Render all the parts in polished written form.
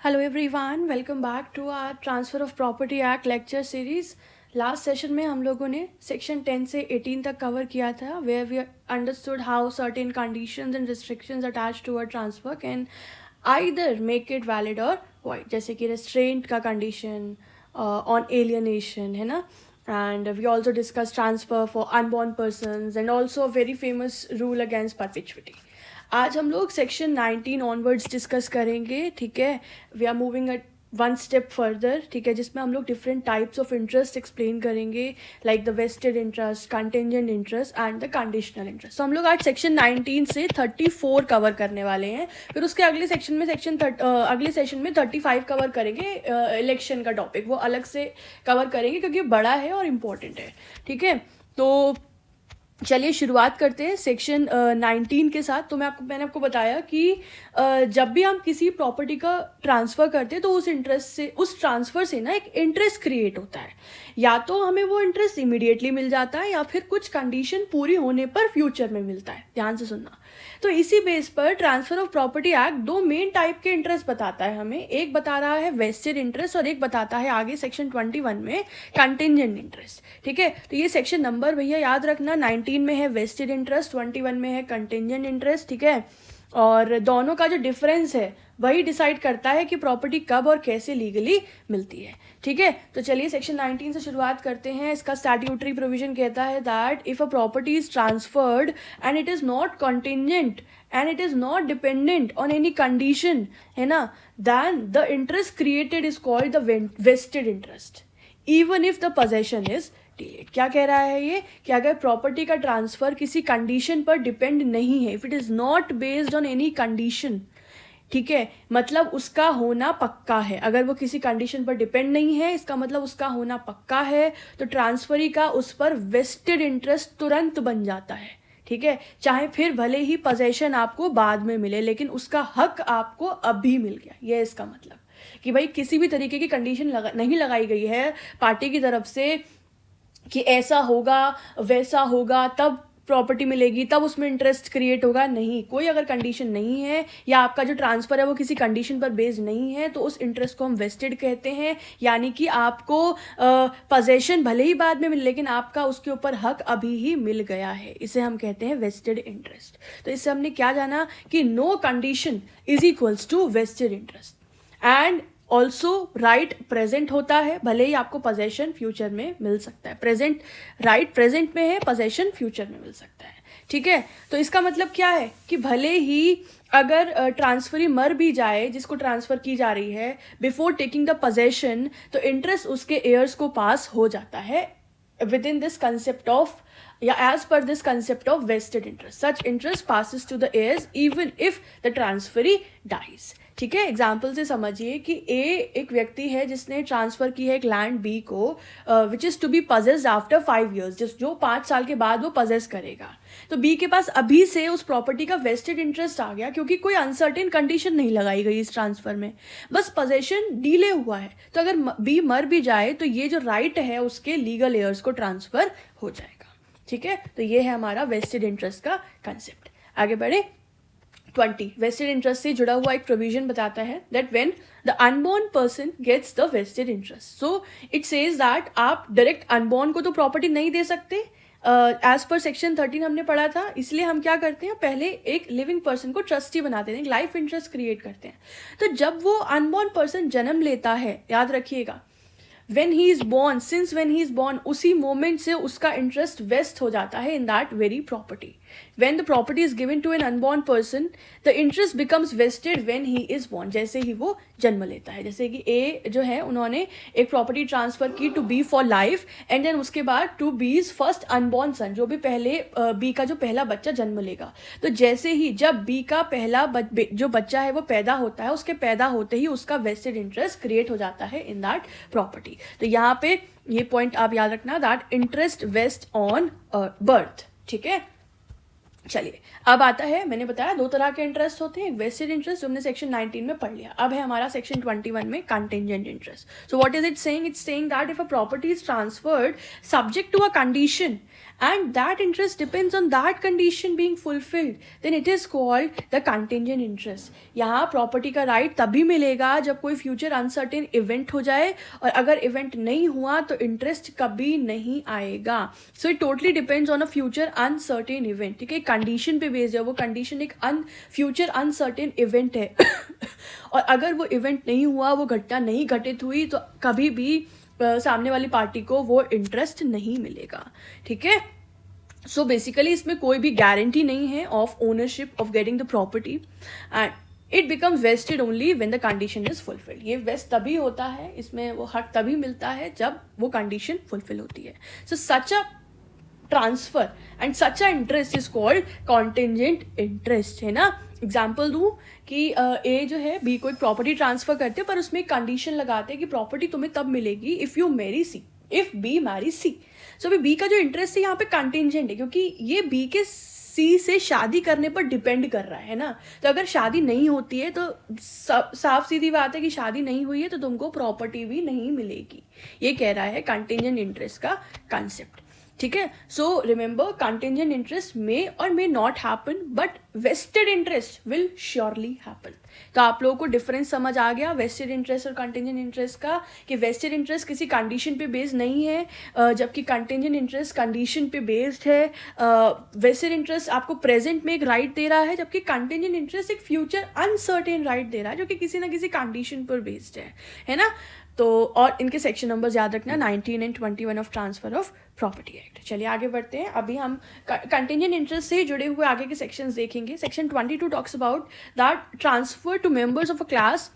Hello everyone, welcome back to our Transfer of Property Act lecture series. Last session में हम लोगों ने section 10 से 18 तक कवर किया था where we understood how certain conditions and restrictions attached to a transfer can either make it valid और void, जैसे कि रेस्ट्रेंट का कंडीशन ऑन एलियनेशन है ना. And we also discussed transfer for unborn persons and also a very famous rule against perpetuity. आज हम लोग section 19 onwards discuss करेंगे. ठीक है, we are moving a one step further. ठीक है, जिसमें हम लोग different types of interest explain करेंगे, like the vested interest, contingent interest and the conditional interest. तो हम लोग आज सेक्शन 19 से 34 कवर करने वाले हैं. फिर उसके अगले सेक्शन में अगले सेशन में 35 कवर करेंगे. इलेक्शन का टॉपिक वो अलग से कवर करेंगे क्योंकि बड़ा है और इम्पोर्टेंट है. ठीक है, तो चलिए शुरुआत करते हैं सेक्शन 19 के साथ. तो मैंने आपको बताया कि जब भी हम किसी प्रॉपर्टी का ट्रांसफ़र करते हैं तो उस ट्रांसफ़र से ना एक इंटरेस्ट क्रिएट होता है. या तो हमें वो इंटरेस्ट इमीडिएटली मिल जाता है या फिर कुछ कंडीशन पूरी होने पर फ्यूचर में मिलता है. ध्यान से सुनना. तो इसी बेस पर ट्रांसफ़र ऑफ प्रॉपर्टी एक्ट दो मेन टाइप के इंटरेस्ट बताता है हमें. एक बता रहा है वेस्टेड इंटरेस्ट और एक बताता है आगे सेक्शन 21 में कंटिंजेंट इंटरेस्ट. ठीक है, तो ये सेक्शन नंबर भैया याद रखना. 19 में है वेस्टेड इंटरेस्ट, 21 में है कंटिंजेंट इंटरेस्ट. ठीक है, और दोनों का जो डिफरेंस है वही डिसाइड करता है कि प्रॉपर्टी कब और कैसे लीगली मिलती है. ठीक है, तो चलिए सेक्शन 19 से शुरुआत करते हैं. इसका स्टैट्यूटरी प्रोविजन कहता है that if a property is transferred and it is not contingent and it is not dependent on any condition, है ना, then the interest created is called the vested interest even if the possession is delayed. क्या कह रहा है ये कि अगर property का ट्रांसफ़र किसी कंडीशन पर डिपेंड नहीं है, if it is not based on any condition, ठीक है, मतलब उसका होना पक्का है. अगर वो किसी कंडीशन पर डिपेंड नहीं है इसका मतलब उसका होना पक्का है, तो ट्रांसफरी का उस पर वेस्टेड इंटरेस्ट तुरंत बन जाता है. ठीक है, चाहे फिर भले ही पोजेशन आपको बाद में मिले लेकिन उसका हक आपको अभी मिल गया. ये इसका मतलब कि भाई किसी भी तरीके की कंडीशन नहीं लगाई गई है पार्टी की तरफ से कि ऐसा होगा वैसा होगा तब प्रॉपर्टी मिलेगी तब उसमें इंटरेस्ट क्रिएट होगा. नहीं, कोई अगर कंडीशन नहीं है या आपका जो ट्रांसफ़र है वो किसी कंडीशन पर बेस्ड नहीं है तो उस इंटरेस्ट को हम वेस्टेड कहते हैं. यानी कि आपको पोजेशन भले ही बाद में मिले लेकिन आपका उसके ऊपर हक अभी ही मिल गया है. इसे हम कहते हैं वेस्टेड इंटरेस्ट. तो इससे हमने क्या जाना कि no condition is equals to vested interest. And also right present होता है, भले ही आपको पोजेशन फ्यूचर में मिल सकता है. राइट प्रेजेंट में है, पोजेशन फ्यूचर में मिल सकता है. ठीक है, तो इसका मतलब क्या है कि भले ही अगर ट्रांसफरी मर भी जाए जिसको ट्रांसफ़र की जा रही है बिफोर टेकिंग द पोजेशन, तो इंटरेस्ट उसके एयर्स को पास हो जाता है with in this concept of या as per this concept of vested interest. Such interest passes to the heirs even if the transferee dies. ठीक है, एग्जाम्पल से समझिए कि ए एक व्यक्ति है जिसने ट्रांसफ़र की है एक लैंड बी को which is to be possessed after 5 years, जो 5 साल के बाद वो पजेस करेगा. तो बी के पास अभी से उस प्रॉपर्टी का वेस्टेड इंटरेस्ट आ गया क्योंकि कोई अनसर्टेन कंडीशन नहीं लगाई गई इस ट्रांसफ़र में, बस पोजेशन डीले हुआ है. तो अगर बी मर भी जाए तो ये जो राइट है उसके लीगल एयर्स को ट्रांसफ़र हो जाएगा. ठीक है, तो ये है हमारा वेस्टेड इंटरेस्ट का कंसेप्ट. आगे बढ़े. 20 वेस्टेड इंटरेस्ट से जुड़ा हुआ एक प्रोविजन बताता है that when the unborn person gets the vested interest. So it says that आप डायरेक्ट अनबॉर्न को तो प्रॉपर्टी नहीं दे सकते. एज पर सेक्शन 13 हमने पढ़ा था, इसलिए हम क्या करते हैं पहले एक लिविंग पर्सन को ट्रस्टी बनाते हैं, एक लाइफ इंटरेस्ट क्रिएट करते हैं. तो जब वो अनबॉर्न पर्सन जन्म लेता है, याद रखिएगा, when he is born, since when he is born, उसी मोमेंट से उसका इंटरेस्ट वेस्ट हो जाता है in that very property. When the property is given to an unborn person, the interest becomes vested when he is born. जैसे ही वो जन्म लेता है, जैसे कि A जो है उन्होंने एक प्रॉपर्टी ट्रांसफ़र की to B for life and then उसके बाद टू B's फर्स्ट अनबॉर्न सन, जो भी पहले B का जो पहला बच्चा जन्म लेगा. तो जैसे ही जब B का पहला जो बच्चा है वो पैदा होता है, उसके पैदा होते ही उसका वेस्टेड इंटरेस्ट क्रिएट हो जाता है इन दैट प्रॉपर्टी. तो यहाँ पे ये पॉइंट आप याद रखना that interest vest on birth. ठीक है, चलिए अब आता है, मैंने बताया दो तरह के इंटरेस्ट होते हैं, एक वेस्टेड इंटरेस्ट जो हमने सेक्शन 19 में पढ़ लिया। अब है हमारा सेक्शन 21 में contingent interest. So what is it saying? It's saying that if a property is transferred subject to a condition and that interest depends on that condition being fulfilled, then it is called the contingent interest. यहाँ property का right तभी मिलेगा जब कोई future uncertain event हो जाए, और अगर इवेंट नहीं हुआ तो इंटरेस्ट कभी नहीं आएगा. So it totally depends on a future uncertain event. ठीक है, कंडीशन पे बेस्ड है, वो कंडीशन एक फ्यूचर अनसर्टेन इवेंट है और अगर वो इवेंट नहीं हुआ, वो घटना नहीं घटित हुई, तो कभी भी सामने वाली पार्टी को वो इंटरेस्ट नहीं मिलेगा. ठीक है, सो बेसिकली इसमें कोई भी गारंटी नहीं है of ownership of getting the property, and it becomes vested only when the condition is fulfilled. ये वेस्ट तभी होता है, इसमें वो हक तभी मिलता है जब वो कंडीशन फुलफिल होती है. So such a transfer and such a interest is called contingent interest. है ना, एग्जाम्पल दूँ कि ए जो है बी को एक प्रॉपर्टी ट्रांसफर करते हैं, पर उसमें एक कंडीशन लगाते हैं कि प्रॉपर्टी तुम्हें तब मिलेगी if you marry C, if B marry C. सो अभी बी का जो इंटरेस्ट है यहाँ पे कंटिंजेंट है, क्योंकि ये बी के सी से शादी करने पर डिपेंड कर रहा है ना. तो अगर शादी नहीं होती है तो साफ सीधी बात है कि शादी नहीं हुई है तो तुमको प्रॉपर्टी भी नहीं मिलेगी. ये कह रहा है कंटिंजेंट इंटरेस्ट का कंसेप्ट. ठीक है, सो रिमेंबर कंटिंजेंट इंटरेस्ट मे और may not happen, but vested interest will surely happen. तो आप लोगों को डिफरेंस समझ आ गया वेस्टेड इंटरेस्ट और कंटिंजेंट इंटरेस्ट का, कि वेस्टेड इंटरेस्ट किसी कंडीशन पे बेस्ड नहीं है, जबकि कंटिंजेंट इंटरेस्ट कंडीशन पे बेस्ड है. वेस्टेड इंटरेस्ट आपको प्रेजेंट में एक राइट दे रहा है, जबकि कंटिंजेंट इंटरेस्ट एक फ्यूचर अनसर्टेन राइट दे रहा है जो कि किसी ना किसी कंडीशन पर बेस्ड है ना. तो और इनके सेक्शन नंबर्स याद रखना 19 and 21 of transfer of property act. चलिए आगे बढ़ते हैं. अभी हम कंटिंजेंट इंटरेस्ट से जुड़े हुए आगे के सेक्शंस देखेंगे. Section 22 talks about that transfer to members of a class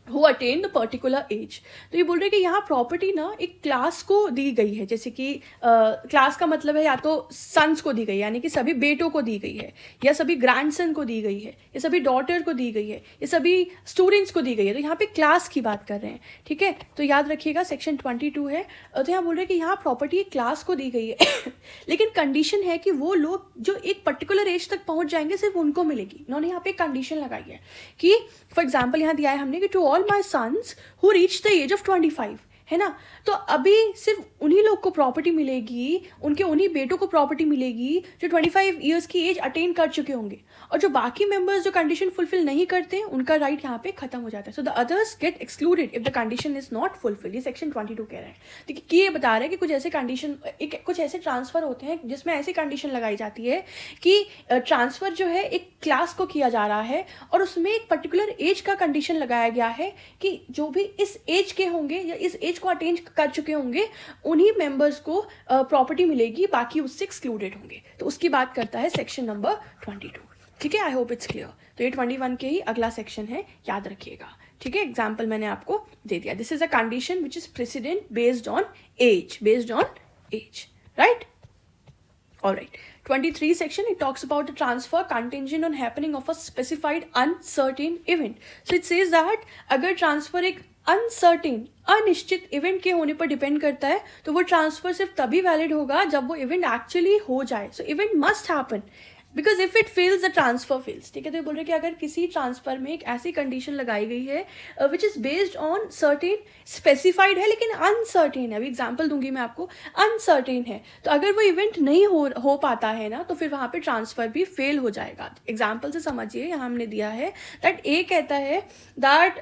who attain the particular age. तो ये बोल रहे हैं कि यहाँ प्रॉपर्टी ना एक क्लास को दी गई है, जैसे कि क्लास का मतलब है या तो सन्स को दी गई है, यानी कि सभी बेटों को दी गई है, या सभी ग्रैंडसन को दी गई है, या सभी डॉटर को दी गई है, या सभी स्टूडेंट्स को दी गई है. तो यहाँ पे क्लास की बात कर रहे हैं. ठीक है, तो याद रखिएगा सेक्शन 22 है. तो यहाँ बोल रहे हैं कि यहाँ प्रॉपर्टी एक क्लास को दी गई है लेकिन कंडीशन है कि वो लोग जो एक पर्टिकुलर एज तक पहुंच जाएंगे सिर्फ उनको मिलेगी. इन्होंने यहाँ पे एक कंडीशन लगाई है कि फॉर एग्जाम्पल यहाँ दिया है हमने कि to all my sons who reach the age of 25, है ना. तो अभी सिर्फ उन्हीं लोग को प्रॉपर्टी मिलेगी, उनके उन्हीं बेटों को प्रॉपर्टी मिलेगी जो 25 ईयर्स की एज अटेन कर चुके होंगे, और जो बाकी मेंबर्स जो कंडीशन फुलफिल नहीं करते उनका राइट यहाँ पे खत्म हो जाता है. So the others get excluded if the condition is not fulfil. ये सेक्शन 22 कह रहा है. देखिए ये बता रहा है कि कुछ ऐसे कंडीशन, कुछ ऐसे ट्रांसफर होते हैं जिसमें ऐसी कंडीशन लगाई जाती है कि ट्रांसफर जो है एक क्लास को किया जा रहा है, और उसमें एक पर्टिकुलर एज का कंडीशन लगाया गया है कि जो भी इस एज के होंगे या इस एज को अटेन कर चुके होंगे उन्हीं मेंबर्स को प्रॉपर्टी मिलेगी, बाकी उससे एक्सक्लूडेड होंगे. तो उसकी बात करता है सेक्शन नंबर 22. ठीक है, आई होप इट्स क्लियर. तो ये 21 के ही अगला सेक्शन है, याद रखिएगा. ठीक है, एग्जाम्पल मैंने आपको दे दिया. This is a condition which is precedent based on age, right. Alright. 23 section, it talks about the transfer contingent on happening of a specified uncertain event. So it says that अगर transfer एक uncertain अनिश्चित event के होने पर depend करता है तो वो ट्रांसफर सिर्फ तभी वैलिड होगा जब वो इवेंट एक्चुअली हो जाए. सो event must happen because if it fails the transfer fails. ठीक है, तो ये बोल रहे हैं कि अगर किसी ट्रांसफर में एक ऐसी कंडीशन लगाई गई है which is based on certain, specified है लेकिन अनसर्टेन है. अभी एग्जाम्पल दूंगी मैं आपको, अनसर्टेन है, तो अगर वो इवेंट नहीं हो पाता है ना तो फिर वहाँ पे ट्रांसफर भी फेल हो जाएगा. एग्जाम्पल से समझिए, यहाँ हमने दिया है दैट ए कहता है that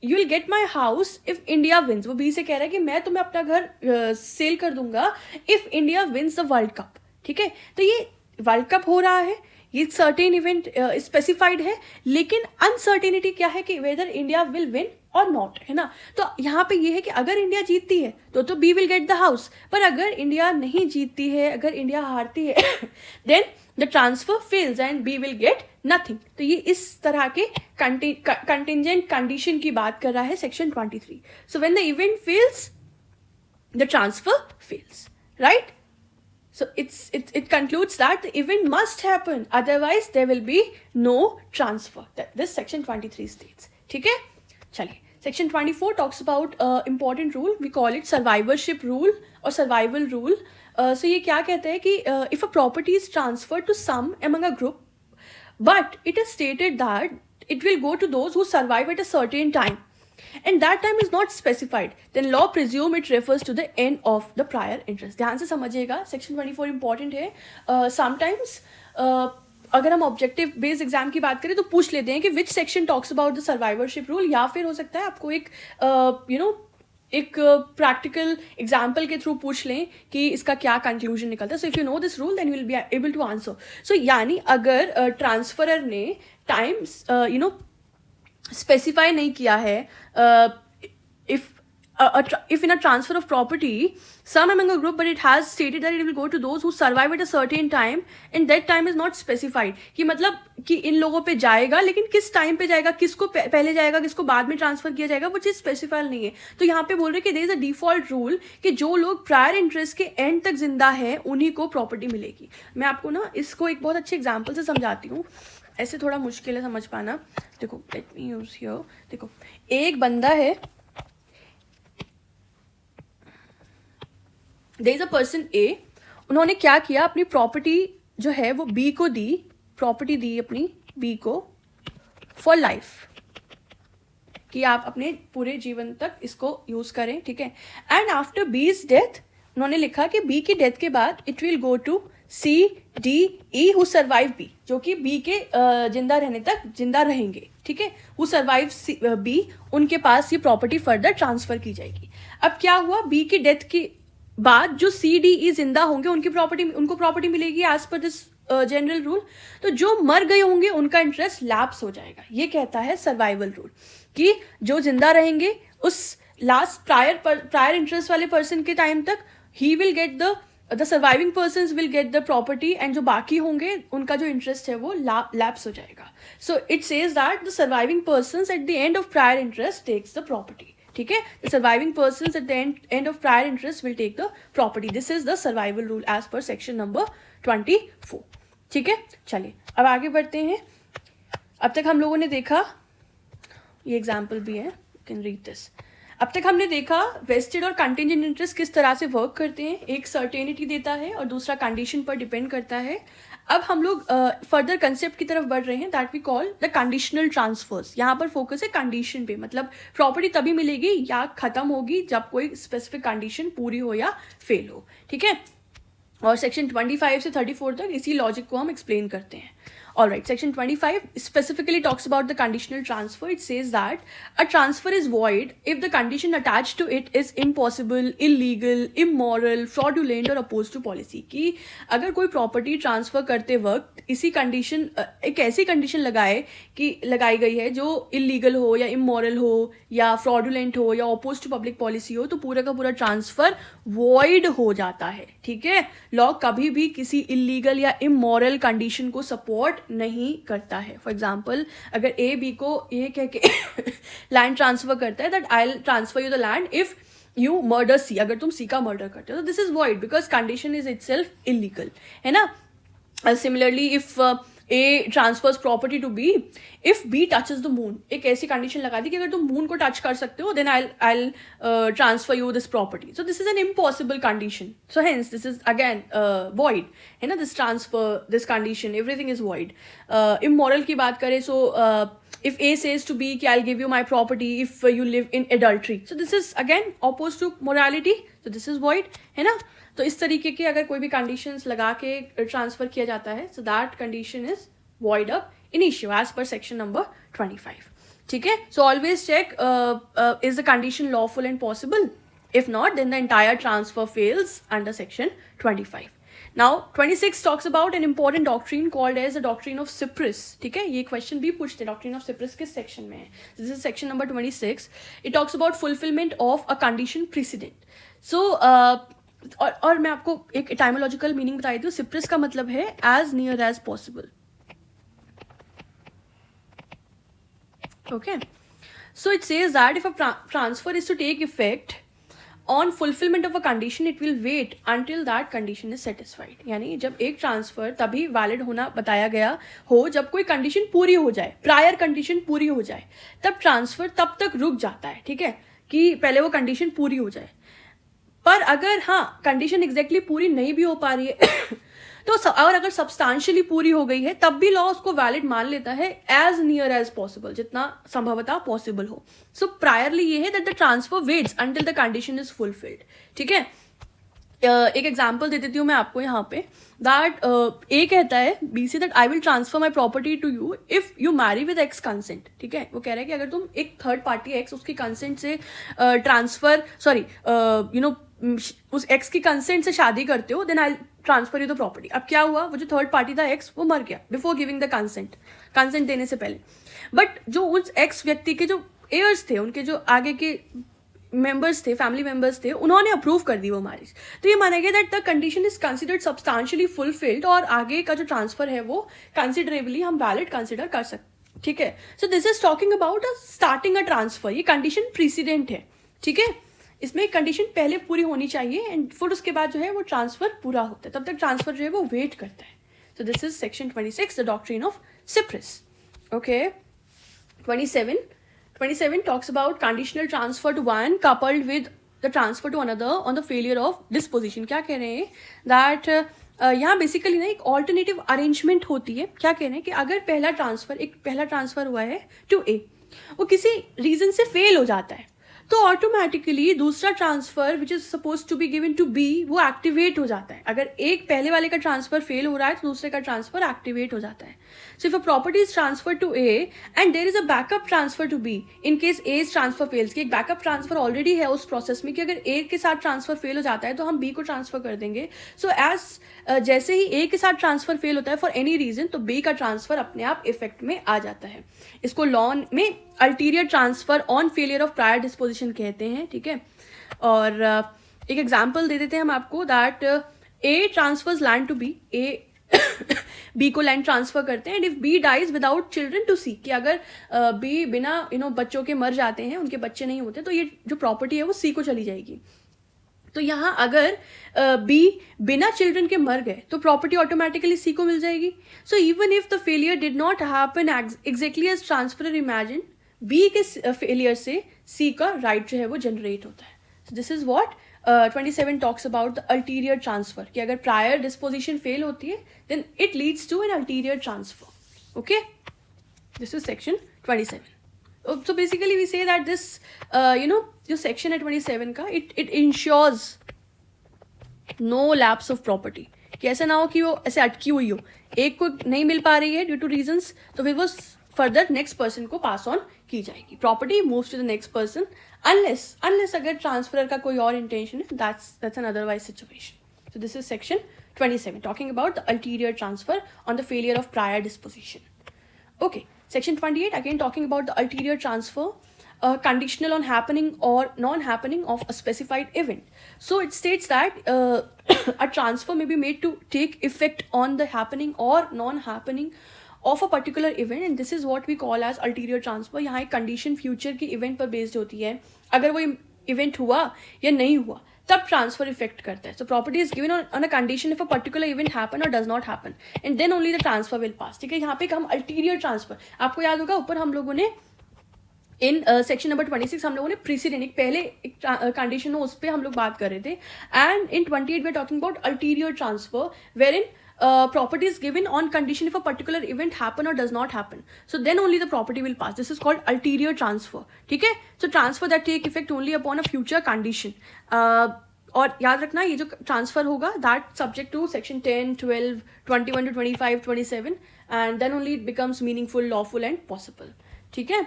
you will get my house if India wins. वो बी से कह रहा है कि मैं तुम्हें अपना घर सेल कर दूंगा if India wins the world cup. ठीक है, तो ये वर्ल्ड कप हो रहा है, ये सर्टेन इवेंट स्पेसिफाइड है, लेकिन अनसर्टेनिटी क्या है कि वेदर इंडिया विल विन और नॉट, है ना. तो यहाँ पे ये है कि अगर इंडिया जीतती है तो B will get the house, पर अगर इंडिया नहीं जीतती है, अगर इंडिया हारती है then the transfer fails and B will get nothing. तो ये इस तरह के कंटिंजेंट कंडीशन की बात कर रहा है section 23. So when the event fails the transfer fails, right. So it concludes that the event must happen, otherwise there will be no transfer. This section 23 states. ठीक है, चलिए Section 24 talks about important rule. We call it survivorship rule or survival rule. So ये क्या कहता है कि if a property is transferred to some among a group, but it is stated that it will go to those who survive at a certain time, and that time is not specified, then law presume it refers to the end of the prior interest. ध्यान से समझिएगा, Section 24 important है. Sometimes अगर हम objective based exam की बात करें तो पूछ लेते हैं कि which section talks about the survivorship rule, या फिर हो सकता है आपको एक एक प्रैक्टिकल एग्जाम्पल के थ्रू पूछ लें कि इसका क्या कंक्लूजन निकलता है. So if you know this rule then you will be able to answer. So यानी अगर ट्रांसफरर ने टाइम स्पेसिफाई नहीं किया है, if in a transfer of property some among a group but it has stated that it will go to those who survive at a certain time and that time is not specified, कि मतलब कि इन लोगों पे जाएगा लेकिन किस time पे जाएगा, किसको पहले जाएगा किसको बाद में ट्रांसफर किया जाएगा, वो चीज़ स्पेसिफाई नहीं है. तो यहाँ पे बोल रहे कि there is a default rule कि जो लोग प्रायर इंटरेस्ट के एंड तक जिंदा है उन्हीं को प्रॉपर्टी मिलेगी. मैं आपको ना इसको एक बहुत अच्छे एग्जाम्पल से समझाती हूँ, ऐसे थोड़ा मुश्किल है समझ पाना. देखो लेट मी यूज हियर. देखो एक बंदा है, देयर इज अ पर्सन ए. उन्होंने क्या किया, अपनी प्रॉपर्टी जो है वो बी को दी, प्रॉपर्टी दी अपनी बी को फॉर लाइफ, कि आप अपने पूरे जीवन तक इसको यूज करें, ठीक है. एंड आफ्टर बीज डेथ उन्होंने लिखा कि बी की डेथ के बाद it will go to C D E who survive B, जो कि बी के जिंदा रहने तक जिंदा रहेंगे, ठीक है. हु सर्वाइव बी, उनके पास ये प्रॉपर्टी फर्दर ट्रांसफर की जाएगी. अब क्या हुआ, बी की डेथ के बाद जो सी डी ई जिंदा होंगे उनको प्रॉपर्टी मिलेगी as per this general rule. तो जो मर गए होंगे उनका इंटरेस्ट लैप्स हो जाएगा. ये कहता है सर्वाइवल रूल कि जो जिंदा रहेंगे उस लास्ट प्रायर इंटरेस्ट वाले पर्सन के टाइम तक ही will get the surviving person will get the property, and जो बाकी होंगे उनका जो इंटरेस्ट है वो लैप्स हो जाएगा. So it says that the surviving person at the end of prior interest takes the property, ठीक है. The surviving person at the end of prior interest will take the property. This is the survival rule as per section number 24, ठीक है. चलिए अब आगे बढ़ते हैं. अब तक हम लोगों ने देखा, ये एग्जाम्पल भी है, यू कैन रीड दिस. अब तक हमने देखा वेस्टेड और कंटिंजेंट इंटरेस्ट किस तरह से वर्क करते हैं. एक सर्टेनिटी देता है और दूसरा कंडीशन पर डिपेंड करता है. अब हम लोग फर्दर कंसेप्ट की तरफ बढ़ रहे हैं, that we call the conditional transfers. यहाँ पर फोकस है कंडीशन पे, मतलब प्रॉपर्टी तभी मिलेगी या खत्म होगी जब कोई स्पेसिफिक कंडीशन पूरी हो या फेल हो, ठीक है. और सेक्शन 25 से 34 तक इसी लॉजिक को हम एक्सप्लेन करते हैं. All right, section 25 specifically talks about the conditional transfer. It says that a transfer is void if the condition attached to it is impossible, illegal, immoral, fraudulent or opposed to policy. कि अगर कोई property transfer करते वक्त इसी condition, एक ऐसी condition लगाई गई है जो इलीगल हो या इमोरल हो या फ्रॉडुलेंट हो या अपोज टू पब्लिक पॉलिसी हो, तो पूरा का पूरा ट्रांसफर वॉइड हो जाता है, ठीक है. लॉ कभी भी किसी इलीगल या इमोरल कंडीशन को सपोर्ट नहीं करता है. फॉर एग्जाम्पल अगर ए बी को ये कह के लैंड ट्रांसफर करता है that I will transfer you the land if you murder C, अगर तुम सी का मर्डर करते हो तो this is void because condition is itself illegal, है ना. Similarly if A transfers property to B if B touches the moon, एक ऐसी कंडीशन लगा दी कि अगर तुम मून को टच कर सकते हो then I transfer you this property. So this is an impossible condition, so hence this is again void, है ना. This transfer, this condition, everything is void. Immoral की बात करें, सो if A says to B कि I'll give you my property if you live in adultery, so this is again opposed to morality, so this is void, है ना. तो इस तरीके के अगर कोई भी कंडीशंस लगा के ट्रांसफर किया जाता है so that condition is void of initio as per section number 25, ठीक है. so always check is the condition lawful and possible. If not, then the entire transfer fails under section 25. Now 26 talks about an important doctrine called as the doctrine of Cyprus, ठीक है. ये question भी पूछते हैं doctrine of Cyprus किस section में है. This is section number 26. It talks about fulfillment of a condition precedent. So और मैं आपको एक टाइमोलॉजिकल मीनिंग बताई दूँ. Cyprus का मतलब है as near as possible, okay. So it says that if a transfer is to take effect on fulfilment of a condition it will wait until that condition is satisfied. यानी जब एक transfer तभी valid होना बताया गया हो जब कोई कंडीशन पूरी हो जाए, प्रायर कंडीशन पूरी हो जाए, तब ट्रांसफर तब तक रुक जाता है, ठीक है, कि पहले वो कंडीशन पूरी हो जाए। पर अगर हाँ कंडीशन एग्जैक्टली पूरी नहीं भी हो पा रही है तो और अगर सब्सटेंशियली पूरी हो गई है तब भी लॉ उसको वैलिड मान लेता है एज नियर एज पॉसिबल, जितना संभवतः पॉसिबल हो। सो प्रायरली ये है that the transfer waits until the condition is fulfilled, ठीक है। एक एग्जाम्पल दे देती हूँ मैं आपको यहाँ पे, दैट ए कहता है बी से that I will transfer my property to you if you marry with X consent, ठीक है। वो कह रहा है कि अगर तुम एक थर्ड पार्टी एक्स उसकी कंसेंट से ट्रांसफर उस एक्स की कंसेंट से शादी करते हो, then I transfer you the property. अब क्या हुआ, वो जो थर्ड पार्टी था एक्स वो मर गया बिफोर गिविंग द कंसेंट देने से पहले। बट जो उस एक्स व्यक्ति के जो एयर्स थे, उनके जो आगे के मेंबर्स थे, फैमिली मेंबर्स थे, उन्होंने अप्रूव कर दी वो मैरिज। तो ये माना गया that the condition is considered substantially fulfilled और आगे का जो ट्रांसफर है वो कंसिडरेबली हम वैलिड कंसिडर कर सकते, ठीक है। So this is talking about starting a transfer. ये कंडीशन प्रीसिडेंट है, ठीक है। इसमें कंडीशन पहले पूरी होनी चाहिए एंड फिर उसके बाद जो है वो ट्रांसफर पूरा होता है, तब तक ट्रांसफर जो है वो वेट करता है। So this is section 26, the doctrine of cypres. Okay, 27 talks about conditional transfer to one coupled with the transfer to another on the failure of disposition। क्या कह रहे हैं दैट यहाँ बेसिकली ना एक ऑल्टरनेटिव अरेंजमेंट होती है। क्या कह रहे हैं कि अगर पहला ट्रांसफर हुआ है टू ए, वो किसी रीजन से फेल हो जाता है, तो ऑटोमेटिकली दूसरा transfer which is suppose to be given to B वो एक्टिवेट हो जाता है। अगर एक पहले वाले का ट्रांसफर फेल हो रहा है तो दूसरे का ट्रांसफर एक्टिवेट हो जाता है। So if a property is transfer to A and there is a backup transfer to be in case A is transfer fails, कि एक बैकअप ट्रांसफर ऑलरेडी है उस प्रोसेस में कि अगर ए के साथ ट्रांसफर फेल हो जाता है तो हम बी को ट्रांसफर कर देंगे। सो जैसे ही ए के साथ ट्रांसफर फेल होता है फॉर एनी रीजन, तो बी का ट्रांसफर अपने आप इफेक्ट में आ जाता है। इसको लॉ में ulterior transfer on failure of prior disposition कहते हैं, ठीक है। और एक एग्जांपल दे देते हैं हम आपको, that A transfers land to B, A B को लैंड ट्रांसफर करते हैं and if B dies without children to C, कि अगर बी बिना बच्चों के मर जाते हैं, उनके बच्चे नहीं होते, तो ये जो प्रॉपर्टी है वो सी को चली जाएगी। तो यहाँ अगर बी बिना चिल्ड्रन के मर गए तो प्रॉपर्टी ऑटोमेटिकली सी को मिल जाएगी। So even if the failure did not happen exactly as transferrer imagine, B के फेलियर से सी का राइट जो है वो जनरेट होता है। So this is what 27 talks about the ulterior transfer, कि अगर प्रायर डिस्पोजिशन फेल होती है then it leads to an ulterior transfer. Okay, this is section 27. So basically we say that this जो सेक्शन है 27 का, it ensures no lapse of property, कि ऐसा ना हो कि वो ऐसे अटकी हुई हो, एक को नहीं मिल पा रही है ड्यू टू रीजंस, तो फिर वो फर्दर नेक्स्ट पर्सन को पास ऑन की जाएगी। Property moves to the next person unless अगर ट्रांसफरर का कोई और इंटेंशन है, that's an otherwise situation. So this is section 27 talking about the ulterior transfer on the failure of prior disposition. Okay, section 28 again talking about the ulterior transfer, conditional on happening or non-happening of a specified event. So it states that a transfer may be made to take effect on the happening or non-happening of a particular event, and this is what we call as ulterior transfer. यहाँ एक condition future की event पर based होती है, अगर वो event हुआ या नहीं हुआ तब ट्रांसफर इफेक्ट करता है। So property is given on a condition if a particular event happen और does not happen and then only the transfer will pass, ठीक है। यहाँ पे हम अल्टीरियर ट्रांसफर, आपको याद होगा ऊपर हम लोगों ने इन सेक्शन नंबर 26 हम लोगों ने प्रीसीडेंट पहले एक कंडीशन हो उस पर हम लोग बात कर रहे थे, and in 28 we are talking about ulterior transfer wherein property is given on condition if a particular event happen or does not happen, so then only the property will pass. This is called ulterior transfer, ठीक है। So transfer that take effect only upon a future condition. और याद रखना ये जो transfer होगा that subject to section 10, 12, 21 to 25, 27 and then only it becomes meaningful, lawful and possible, ठीक है।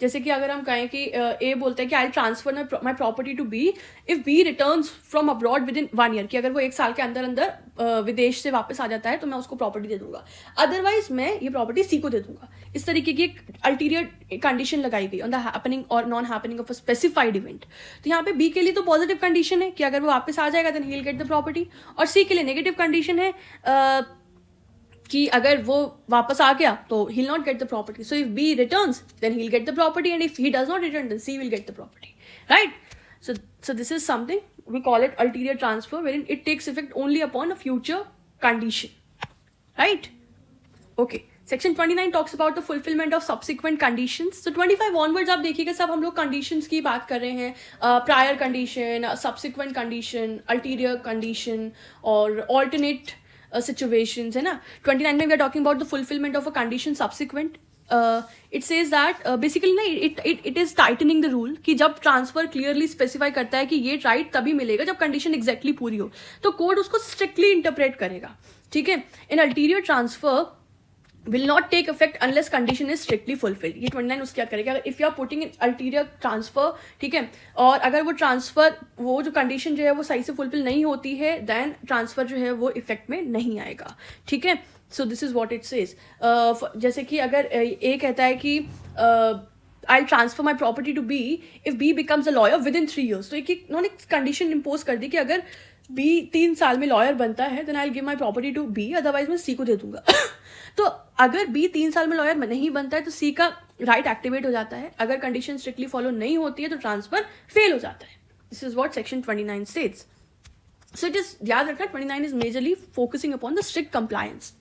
जैसे कि अगर हम कहें कि ए बोलते हैं कि I transfer my property to B if B returns from abroad within 1 year, कि अगर वो 1 साल के अंदर अंदर विदेश से वापस आ जाता है तो मैं उसको प्रॉपर्टी दे दूंगा, अदरवाइज मैं ये प्रॉपर्टी सी को दे दूंगा। इस तरीके की एक अल्टीरियर कंडीशन लगाई गई ऑन द हैपनिंग और non happening of a specified event. तो यहाँ पे बी के लिए तो पॉजिटिव कंडीशन है कि अगर वो वापस आ जाएगा then he will get the property, और सी के लिए नेगेटिव कंडीशन है कि अगर वो वापस आ गया तो he will not get the property. So if B returns then he will get the property and if he does not return then C will get the property, right. So this is something we call it ulterior transfer, wherein it takes effect only upon a future condition, right? Okay. Section 29 talks about the fulfillment of subsequent conditions. So 25 onwards आप देखिएगा सब हम लोग conditions की बात कर रहे हैं, prior condition, subsequent condition, ulterior condition और alternate situations, है ना. 29 में we are talking about the fulfillment of a condition subsequent. It says that basically ना it is tightening the rule कि जब ट्रांसफर क्लियरली स्पेसिफाई करता है कि ये राइट तभी मिलेगा जब कंडीशन एग्जैक्टली पूरी हो, तो कोड उसको स्ट्रिक्टली इंटरप्रेट करेगा. ठीक है. In ulterior transfer will not take effect unless condition is strictly fulfilled. ये 29 उसके क्या करेगा, अगर if you are putting in ulterior transfer, ठीक है, और अगर वो ट्रांसफर वो जो कंडीशन जो है वो सही से फुलफिल नहीं होती है, देन ट्रांसफर जो है वो इफेक्ट में नहीं आएगा. ठीक है. So this is what it says. जैसे कि अगर ए कहता है कि I'll transfer my property to B if B becomes a lawyer within 3 years. तो एक इन्होंने कंडीशन इम्पोज कर दी कि अगर B 3 साल में लॉयर बनता है then I'll give my property to B, otherwise मैं C को दे दूंगा. तो अगर B 3 साल में लॉयर नहीं बनता है तो C का राइट एक्टिवेट हो जाता है. अगर कंडीशन स्ट्रिक्टली फॉलो नहीं होती है तो ट्रांसफर फेल हो जाता है. This is what section 29 states. So it is, याद रखना 29 is majorly focusing upon the strict compliance,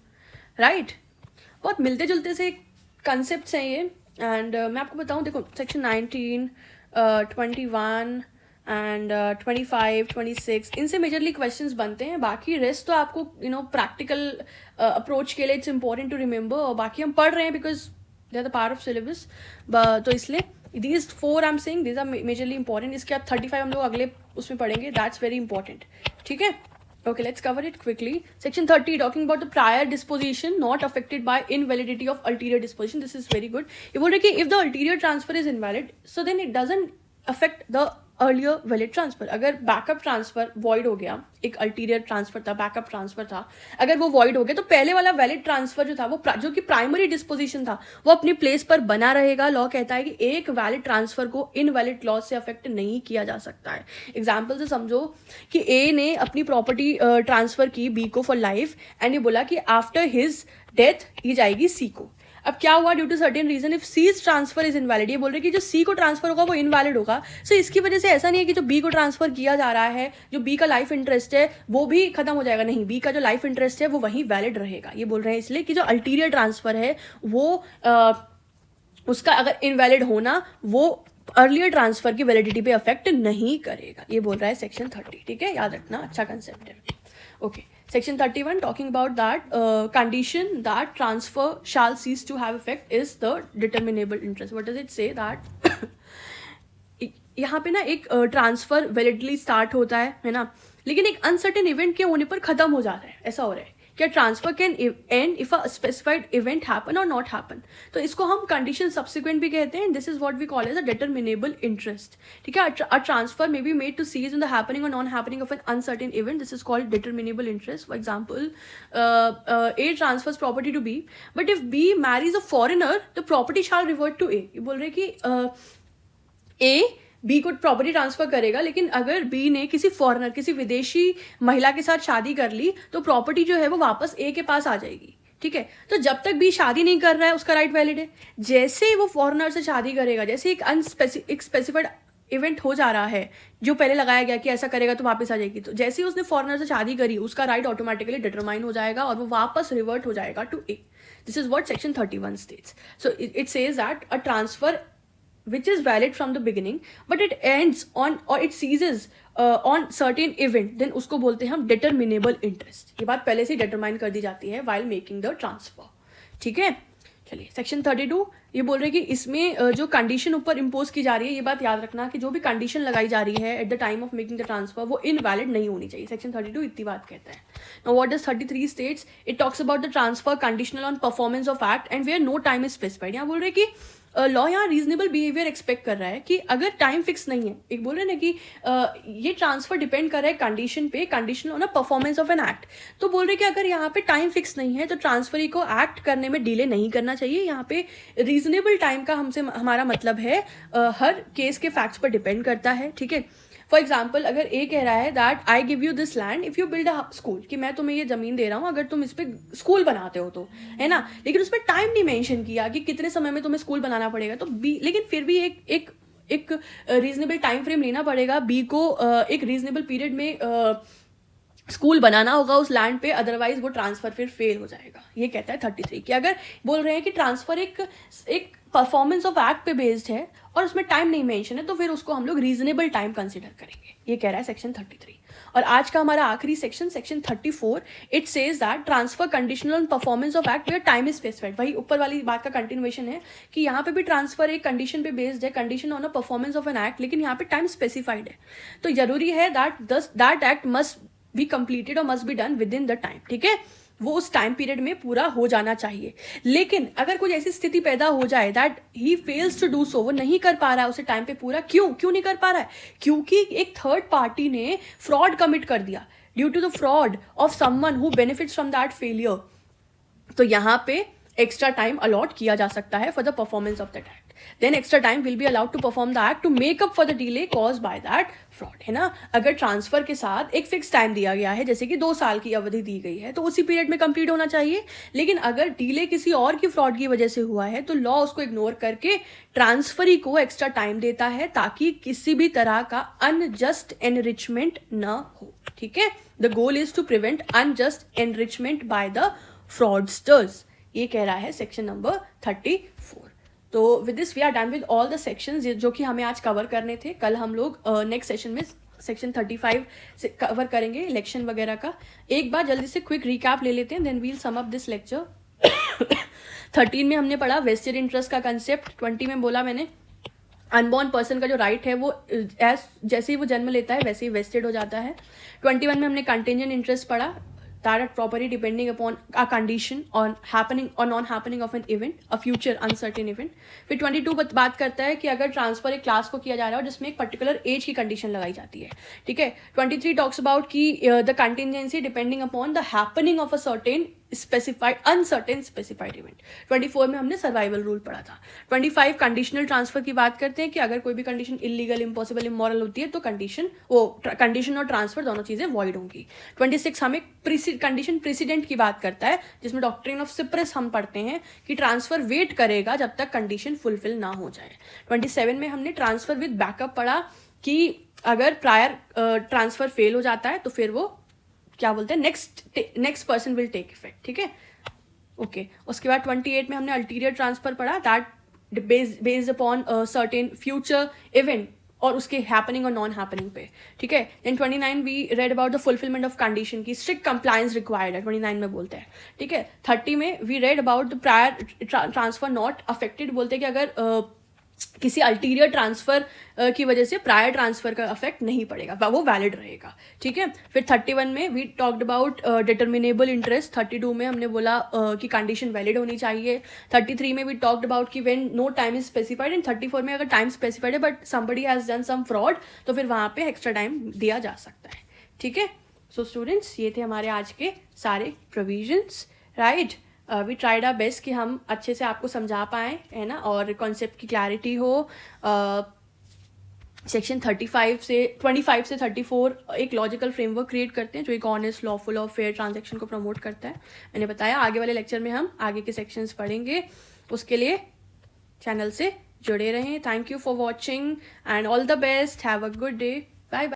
right. बहुत मिलते जुलते से कंसेप्ट हैं ये. एंड मैं आपको बताऊं, देखो सेक्शन 19, 21 एंड 25, 26 इनसे मेजरली क्वेश्चंस बनते हैं. बाकी रेस्ट तो आपको प्रैक्टिकल अप्रोच के लिए इट्स इंपॉर्टेंट टू रिमेंबर. और बाकी हम पढ़ रहे हैं because they are the part of syllabus, तो इसलिए these 4 I'm saying these are majorly important. इसके बाद 35 हम लोग अगले उसमें पढ़ेंगे. that's very important. ठीक है. Okay, let's cover it quickly. Section 30 talking about the prior disposition not affected by invalidity of ulterior disposition. This is very good. ये बोल रहे कि if the ulterior transfer is invalid, so then it doesn't affect the earlier valid transfer. अगर backup transfer void हो गया, एक ulterior transfer था, backup transfer था, अगर वो वॉइड हो गया तो पहले वाला वैलिड ट्रांसफर जो था वो जो कि प्राइमरी डिस्पोजिशन था वो अपनी प्लेस पर बना रहेगा. लॉ कहता है कि एक वैलिड ट्रांसफर को इनवैलिड क्लॉज से अफेक्ट नहीं किया जा सकता है. एग्जाम्पल से समझो कि ए ने अपनी प्रॉपर्टी ट्रांसफर की बी को फॉर लाइफ एंड ये बोला कि आफ्टर हिज डेथ ये जाएगी सी को. अब क्या हुआ, due to certain reason if C's transfer is invalid, ये बोल रहे कि जो सी को ट्रांसफर होगा वो इनवैलिड होगा. सो इसकी वजह से ऐसा नहीं है कि जो बी को ट्रांसफर किया जा रहा है, जो बी का लाइफ इंटरेस्ट है वो भी खत्म हो जाएगा. नहीं, बी का जो लाइफ इंटरेस्ट है वो वहीं वैलिड रहेगा. ये बोल रहे हैं इसलिए कि जो अल्टीरियर ट्रांसफर है वो उसका अगर इनवैलिड होना वो अर्लियर ट्रांसफर की वैलिडिटी पे अफेक्ट नहीं करेगा. ये बोल रहा है सेक्शन 30. ठीक है, याद रखना, अच्छा कंसेप्ट है. Okay. Section 31 talking about that condition that transfer shall cease to have effect is the determinable interest. What does it say? That यहाँ पे ना एक ट्रांसफर वैलिडली स्टार्ट होता है ना, लेकिन एक अनसर्टेन इवेंट के होने पर खत्म हो जाता है. ऐसा हो रहा है क्या transfer can and if a specified event happen और नॉट हैपन. तो इसको हम कंडीशन सब्सिक्वेंट भी कहते हैं. This is what we call as a determinable interest. ठीक है. A transfer may be made to cease in the happening और non happening of an uncertain event. This is called determinable interest. For example, A transfers property to B, but if B marries a foreigner the property shell revert to ए. ये बोल रहे कि ए B को property transfer करेगा, लेकिन अगर B ने किसी फॉरेनर, किसी विदेशी महिला के साथ शादी कर ली तो प्रॉपर्टी जो है वो वापस ए के पास आ जाएगी. ठीक है. तो जब तक बी शादी नहीं कर रहा है उसका राइट वैलिड है. जैसे ही वो फॉरेनर से शादी करेगा, जैसे एक स्पेसिफाइड इवेंट हो जा रहा है जो पहले लगाया गया कि ऐसा करेगा तो वापस आ जाएगी, तो जैसे ही उसने फॉरेनर से शादी करी उसका राइट ऑटोमेटिकली डिटरमाइन हो जाएगा और वो वापस रिवर्ट हो जाएगा to A. This is what section 31 states. So it says that a transfer which is valid from the beginning but it ends on or it ceases on certain event, then उसको बोलते हैं हम determinable interest. ये बात पहले से determine कर दी जाती है while making the transfer. ठीक है. चलिए सेक्शन 32 ये बोल रहे हैं कि इसमें जो कंडीशन ऊपर इम्पोज की जा रही है, ये बात याद रखना कि जो भी कंडीशन लगाई जा रही है at the time of making the transfer वो इनवैलिड नहीं होनी चाहिए. सेक्शन 32 इतनी बात कहता है. Now what does 33 states? It talks about the transfer conditional on performance of act and where no time is specified. यहाँ बोल रहे कि लॉ यहाँ रीजनेबल बिहेवियर एक्सपेक्ट कर रहा है कि अगर टाइम फिक्स नहीं है, एक बोल रहे ना कि ये ट्रांसफर डिपेंड कर रहा है कंडीशन पे, conditional on performance of an act. तो बोल रहे कि अगर यहाँ पे टाइम फिक्स नहीं है तो ट्रांसफर को एक्ट करने में डिले नहीं करना चाहिए. यहाँ पे रीजनेबल टाइम का हमसे हमारा मतलब है हर केस के फैक्ट्स पर डिपेंड करता है. ठीक है. फॉर एग्जाम्पल, अगर ए कह रहा है that I give you this land if you build a school, कि मैं तुम्हें ये जमीन दे रहा हूँ अगर तुम इस पर स्कूल बनाते हो तो, है ना, लेकिन उसमें टाइम नहीं मेंशन किया कि कितने समय में तुम्हें स्कूल बनाना पड़ेगा. तो बी, लेकिन फिर भी एक एक रीजनेबल टाइम फ्रेम लेना पड़ेगा, बी को एक रीजनेबल पीरियड में स्कूल बनाना होगा उस लैंड पे, अदरवाइज वो ट्रांसफर फिर फेल हो जाएगा। ये कहता है 33 कि अगर बोल रहे हैं कि ट्रांसफर एक परफॉर्मेंस ऑफ एक्ट पे बेस्ड है और उसमें टाइम नहीं मेंशन है, तो फिर उसको हम लोग रीजनेबल टाइम कंसिडर करेंगे। ये कह रहा है सेक्शन 33। और आज का हमारा आखिरी section 34, it says that transfer conditional on performance of act where time is specified. वही ऊपर वाली बात का कंटिन्यूएशन है कि यहाँ पे भी ट्रांसफर एक कंडीशन पे बेस्ड है, condition on a performance of an act, लेकिन यहाँ पे टाइम स्पेसिफाइड है। तो जरूरी है that act must be completed और must be done within the time. ठीक है, वो उस टाइम पीरियड में पूरा हो जाना चाहिए। लेकिन अगर कुछ ऐसी स्थिति पैदा हो जाए that he fails to do so, वो नहीं कर पा रहा है उसे टाइम पे पूरा, क्यों नहीं कर पा रहा है? क्योंकि एक थर्ड पार्टी ने फ्रॉड कमिट कर दिया, due to the fraud of someone who benefits from that failure. तो यहाँ पे एक्स्ट्रा टाइम अलॉट किया जा सकता है for the performance of that act. Then extra time will be allowed to perform the act to make up for the delay cause by that fraud, है ना। अगर ट्रांसफर के साथ एक फिक्स टाइम दिया गया है, जैसे कि 2 साल की अवधि दी गई है, तो उसी पीरियड में कंप्लीट होना चाहिए। लेकिन अगर डिले किसी और की फ्रॉड की वजह से हुआ है, तो लॉ उसको इग्नोर करके ट्रांसफरी को एक्स्ट्रा टाइम देता है ताकि किसी भी तरह का अनजस्ट एनरिचमेंट न हो। ठीक है, the goal is to prevent unjust enrichment by the fraudsters. ये कह रहा है सेक्शन नंबर 34। तो with this we are done with all the sections जो कि हमें आज कवर करने थे। कल हम लोग नेक्स्ट सेशन में सेक्शन 35 से कवर करेंगे इलेक्शन वगैरह का। एक बार जल्दी से क्विक रिकैप ले लेते हैं, then we'll sum up this lecture. 13 में हमने पढ़ा वेस्टेड इंटरेस्ट का कंसेप्ट। 20 में बोला मैंने अनबॉर्न पर्सन का जो राइट है वो जैसे ही वो जन्म लेता है वैसे ही वेस्टेड हो जाता है। 21 में हमने कंटिंजेंट इंटरेस्ट पढ़ा, that property depending upon a condition on happening or non-happening of an event, a future uncertain event। फिर 22 बात करता है कि अगर ट्रांसफर एक क्लास को किया जा रहा है और जिसमें एक पर्टिकुलर एज की कंडीशन लगाई जाती है। ठीक है, 23 टॉक्स अबाउट कि the contingency depending upon the happening of a certain specified uncertain specified event. 24 में हमने सर्वाइवल रूल पढ़ा था। 25 कंडीशनल ट्रांसफर की बात करते हैं कि अगर कोई भी कंडीशन इलीगल, इम्पॉसिबल, इमोरल होती है तो कंडीशन और ट्रांसफर दोनों चीजें वॉइड होंगी। 26 हमें कंडीशन प्रेसिडेंट की बात करता है, जिसमें डॉक्ट्रिन ऑफ सिप्रेस हम पढ़ते हैं कि ट्रांसफर वेट करेगा जब तक कंडीशन फुलफिल ना हो जाए। 27 में हमने ट्रांसफर विद बैकअप पढ़ा कि अगर प्रायर ट्रांसफर फेल हो जाता है तो फिर वो क्या बोलते हैं, next person will take effect. ठीक है, ओके। उसके बाद 28 में हमने अल्टीरियर ट्रांसफर पढ़ा, that based upon certain future event और उसके हैपनिंग और नॉन हैपनिंग पे। ठीक है, then 29 we read about the fulfilment of condition की स्ट्रिक्ट कंप्लायंस रिक्वायर्ड है, 29 में बोलते हैं। ठीक है, 30 में we read about the prior transfer not affected, बोलते हैं कि अगर किसी अल्टीरियर ट्रांसफर की वजह से प्रायर ट्रांसफर का इफेक्ट नहीं पड़ेगा, वो वैलिड रहेगा। ठीक है, फिर 31 में we talked about determinable interest. 32 में हमने बोला कि कंडीशन वैलिड होनी चाहिए। 33 में वी टॉक्ड अबाउट कि when no time is specified. And 34 में अगर टाइम स्पेसिफाइड है but somebody has done some fraud, तो फिर वहां पे एक्स्ट्रा टाइम दिया जा सकता है। ठीक है, सो स्टूडेंट्स ये थे हमारे आज के सारे provisions, right. We tried our best कि हम अच्छे से आपको समझा पाएँ, है ना, और कॉन्सेप्ट की क्लैरिटी हो। सेक्शन 25 से 34 एक लॉजिकल फ्रेमवर्क क्रिएट करते हैं जो एक ऑनेस्ट, लॉफुल और फेयर ट्रांजैक्शन को प्रमोट करता है। मैंने बताया आगे वाले लेक्चर में हम आगे के सेक्शंस पढ़ेंगे, उसके लिए चैनल से जुड़े रहें। Thank you for watching and all the best, have a good day, bye bye.